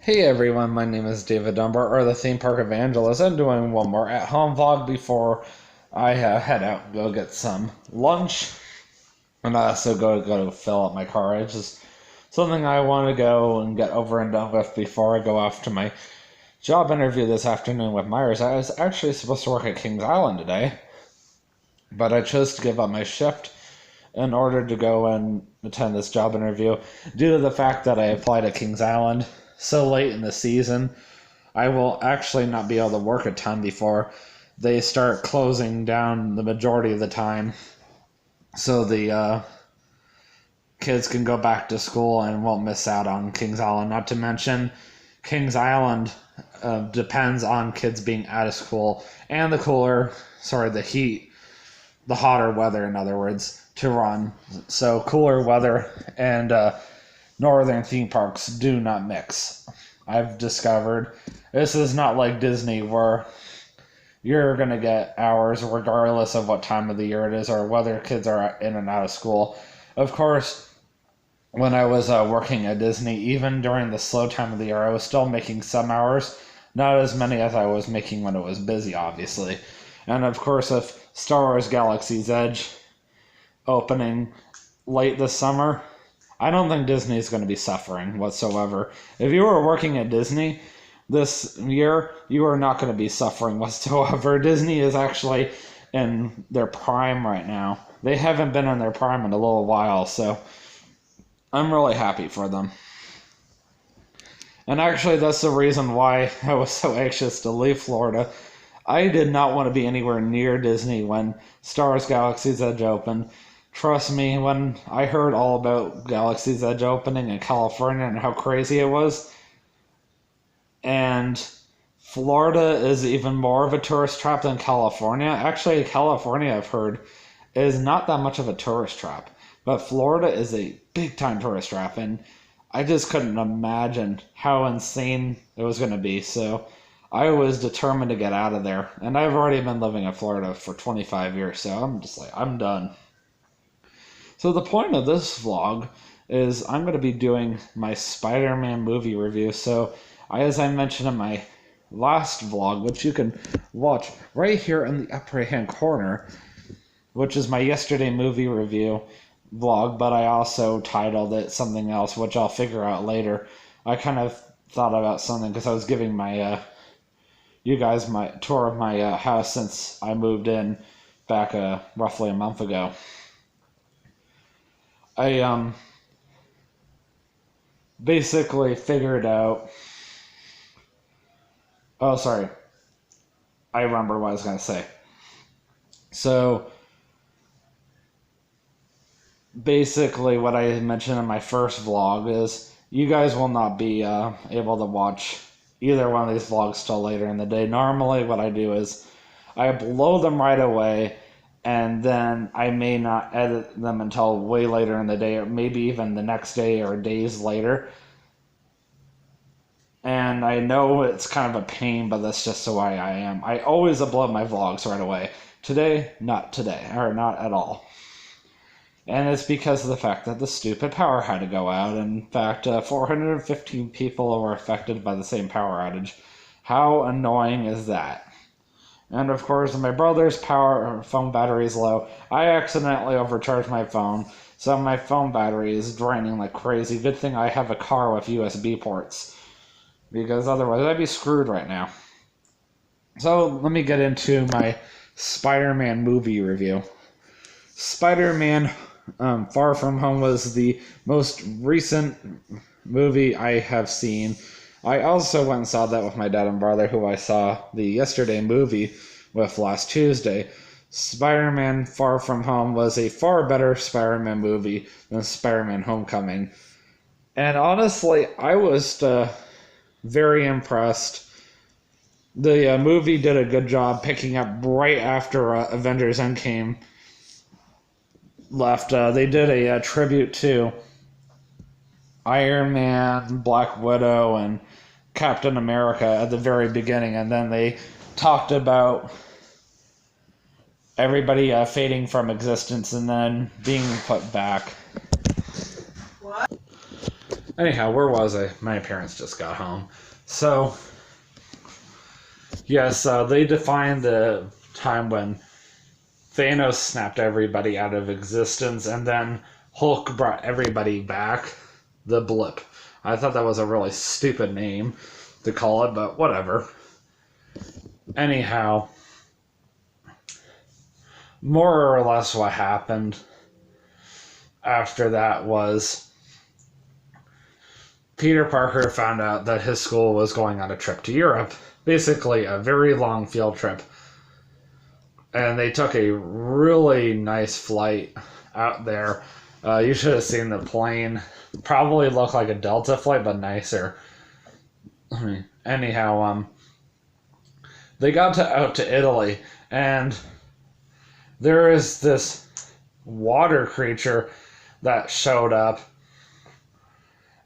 Hey everyone, my name is David Dunbar, or the Theme Park Evangelist. I'm doing one more at-home vlog before I head out and go get some lunch. And I also go fill up my car. It's just something I want to go and get over and done with before I go off to my job interview this afternoon with Myers. I was actually supposed to work at Kings Island today, but I chose to give up my shift in order to go and attend this job interview due to the fact that I applied at Kings Island so late in the season. I will actually not be able to work a ton before they start closing down the majority of the time, so the kids can go back to school and won't miss out on Kings Island. Not to mention, Kings Island depends on kids being out of school and the heat, the hotter weather, in other words, to run. So cooler weather and northern theme parks do not mix. I've discovered this is not like Disney where you're going to get hours regardless of what time of the year it is or whether kids are in and out of school. Of course, when I was working at Disney, even during the slow time of the year, I was still making some hours, not as many as I was making when it was busy, obviously. And of course, if Star Wars Galaxy's Edge opening late this summer, I don't think Disney is going to be suffering whatsoever. If you were working at Disney this year, you are not going to be suffering whatsoever. Disney is actually in their prime right now. They haven't been in their prime in a little while, so I'm really happy for them. And actually, that's the reason why I was so anxious to leave Florida. I did not want to be anywhere near Disney when Star Wars Galaxy's Edge opened. Trust me, when I heard all about Galaxy's Edge opening in California and how crazy it was, and Florida is even more of a tourist trap than California. Actually, California, I've heard, is not that much of a tourist trap, but Florida is a big-time tourist trap, and I just couldn't imagine how insane it was going to be, so I was determined to get out of there, and I've already been living in Florida for 25 years, so I'm just like, I'm done. So the point of this vlog is I'm going to be doing my Spider-Man movie review. So as I mentioned in my last vlog, which you can watch right here in the upper right hand corner, which is my yesterday movie review vlog, but I also titled it something else, which I'll figure out later. I kind of thought about something because I was giving my you guys my tour of my house since I moved in back roughly a month ago. I basically figured out. Oh, sorry. I remember what I was going to say. So, basically, what I mentioned in my first vlog is you guys will not be able to watch either one of these vlogs till later in the day. Normally, what I do is I upload them right away, and then I may not edit them until way later in the day, or maybe even the next day or days later. And I know it's kind of a pain, but that's just the way I am. I always upload my vlogs right away. Today, not today, or not at all. And it's because of the fact that the stupid power had to go out. In fact, 415 people were affected by the same power outage. How annoying is that? And of course, my brother's phone battery is low. I accidentally overcharged my phone, so my phone battery is draining like crazy. Good thing I have a car with USB ports, because otherwise I'd be screwed right now. So let me get into my Spider-Man movie review. Spider-Man Far From Home was the most recent movie I have seen. I also went and saw that with my dad and brother, who I saw the yesterday movie with last Tuesday. Spider-Man Far From Home was a far better Spider-Man movie than Spider-Man Homecoming. And honestly, I was very impressed. The movie did a good job picking up right after Avengers Endgame left. They did a tribute to Iron Man, Black Widow, and Captain America at the very beginning, and then they talked about everybody fading from existence and then being put back. What? Anyhow, where was I? My parents just got home. So, yes, they defined the time when Thanos snapped everybody out of existence, and then Hulk brought everybody back. The Blip. I thought that was a really stupid name to call it, but whatever. Anyhow, more or less what happened after that was Peter Parker found out that his school was going on a trip to Europe. Basically, a very long field trip. And they took a really nice flight out there. You should have seen the plane. Probably looked like a Delta flight, but nicer. Anyhow, they got out to Italy, and there is this water creature that showed up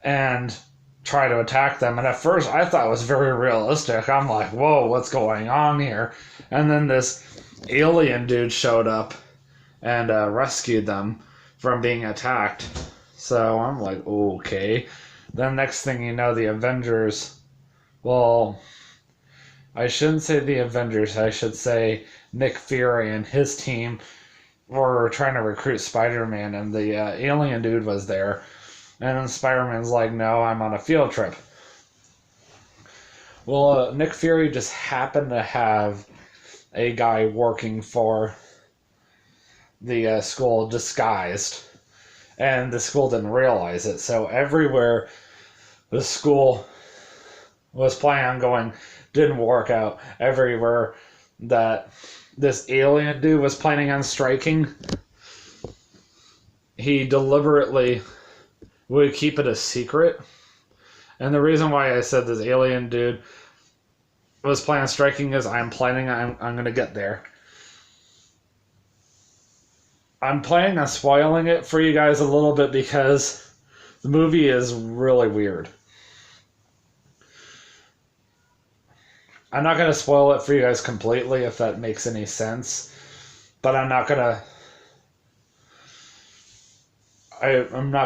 and tried to attack them. And at first, I thought it was very realistic. I'm like, whoa, what's going on here? And then this alien dude showed up and rescued them from being attacked. So I'm like, okay. Then next thing you know, the Avengers, well, I shouldn't say the Avengers, I should say Nick Fury and his team were trying to recruit Spider-Man, and the alien dude was there. And then Spider-Man's like, no, I'm on a field trip. Well, Nick Fury just happened to have a guy working for the school disguised, and the school didn't realize it. So everywhere the school was planning on going didn't work out. Everywhere that this alien dude was planning on striking, he deliberately would keep it a secret. And the reason why I said this alien dude was planning on striking is I'm going to get there. I'm planning on spoiling it for you guys a little bit because the movie is really weird. I'm not going to spoil it for you guys completely if that makes any sense. But I'm not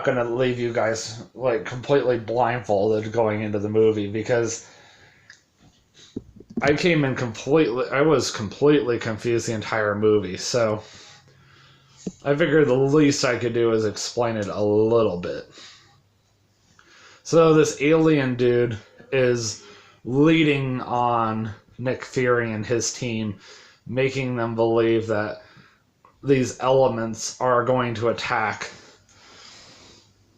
going to leave you guys like completely blindfolded going into the movie, because I was completely confused the entire movie. So I figured the least I could do is explain it a little bit. So this alien dude is leading on Nick Fury and his team, making them believe that these elements are going to attack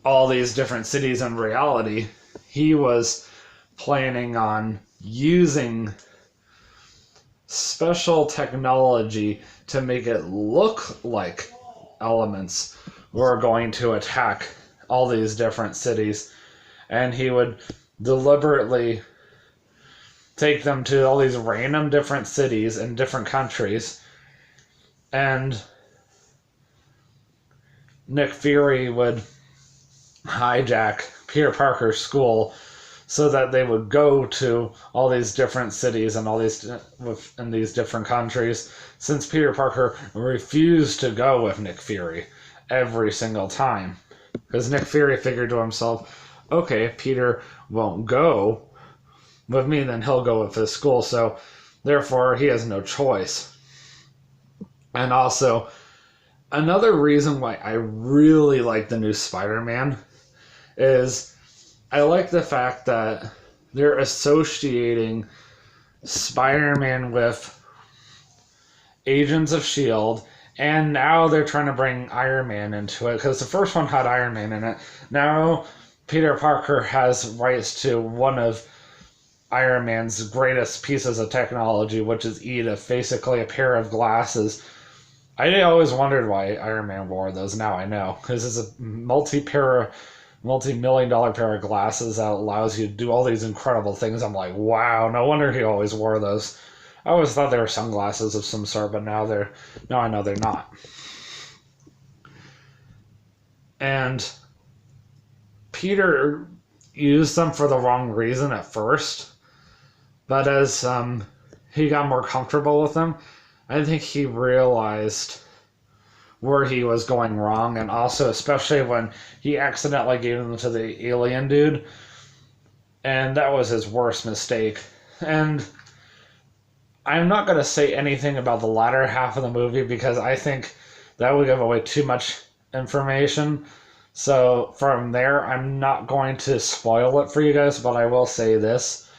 all these different cities in reality. He was planning on using special technology to make it look like elements were going to attack all these different cities, and he would deliberately take them to all these random different cities in different countries, and Nick Fury would hijack Peter Parker's school so that they would go to all these different cities and all these in these different countries, since Peter Parker refused to go with Nick Fury every single time. Because Nick Fury figured to himself, okay, if Peter won't go with me, then he'll go with his school, so therefore he has no choice. And also, another reason why I really like the new Spider-Man is I like the fact that they're associating Spider-Man with Agents of S.H.I.E.L.D., and now they're trying to bring Iron Man into it, because the first one had Iron Man in it. Now Peter Parker has rights to one of Iron Man's greatest pieces of technology, which is Edith, basically a pair of glasses. I always wondered why Iron Man wore those. Now I know, because it's a multi-million-dollar pair of glasses that allows you to do all these incredible things. I'm like, wow, no wonder he always wore those. I always thought they were sunglasses of some sort, but now I know they're not. And Peter used them for the wrong reason at first, but as he got more comfortable with them, I think he realized where he was going wrong, and also especially when he accidentally gave them to the alien dude, and that was his worst mistake. And I'm not going to say anything about the latter half of the movie because I think that would give away too much information. So from there, I'm not going to spoil it for you guys, but I will say this.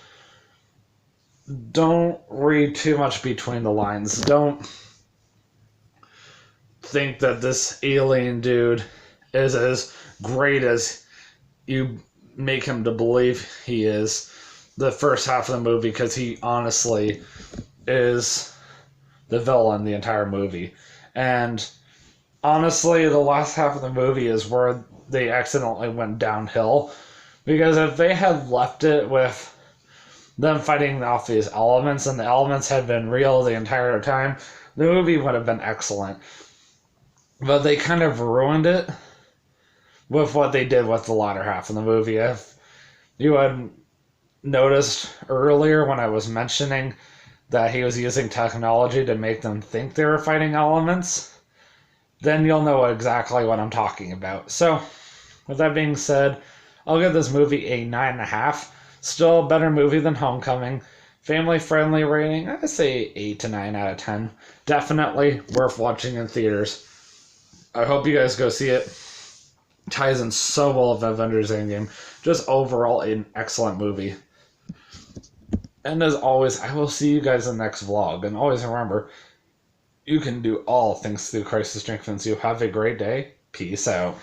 Don't read too much between the lines. Don't think that this alien dude is as great as you make him to believe he is the first half of the movie, because he honestly is the villain the entire movie. And honestly, the last half of the movie is where they accidentally went downhill, because if they had left it with them fighting off these elements and the elements had been real the entire time, the movie would have been excellent. But they kind of ruined it with what they did with the latter half of the movie. If you had noticed earlier when I was mentioning that he was using technology to make them think they were fighting elements, then you'll know exactly what I'm talking about. So, with that being said, I'll give this movie a 9.5. Still a better movie than Homecoming. Family-friendly rating, I'd say 8 to 9 out of 10. Definitely worth watching in theaters. I hope you guys go see it. Ties in so well with Avengers Endgame. Just overall an excellent movie. And as always, I will see you guys in the next vlog. And always remember, you can do all things through Christ who strengthens you. Have a great day. Peace out.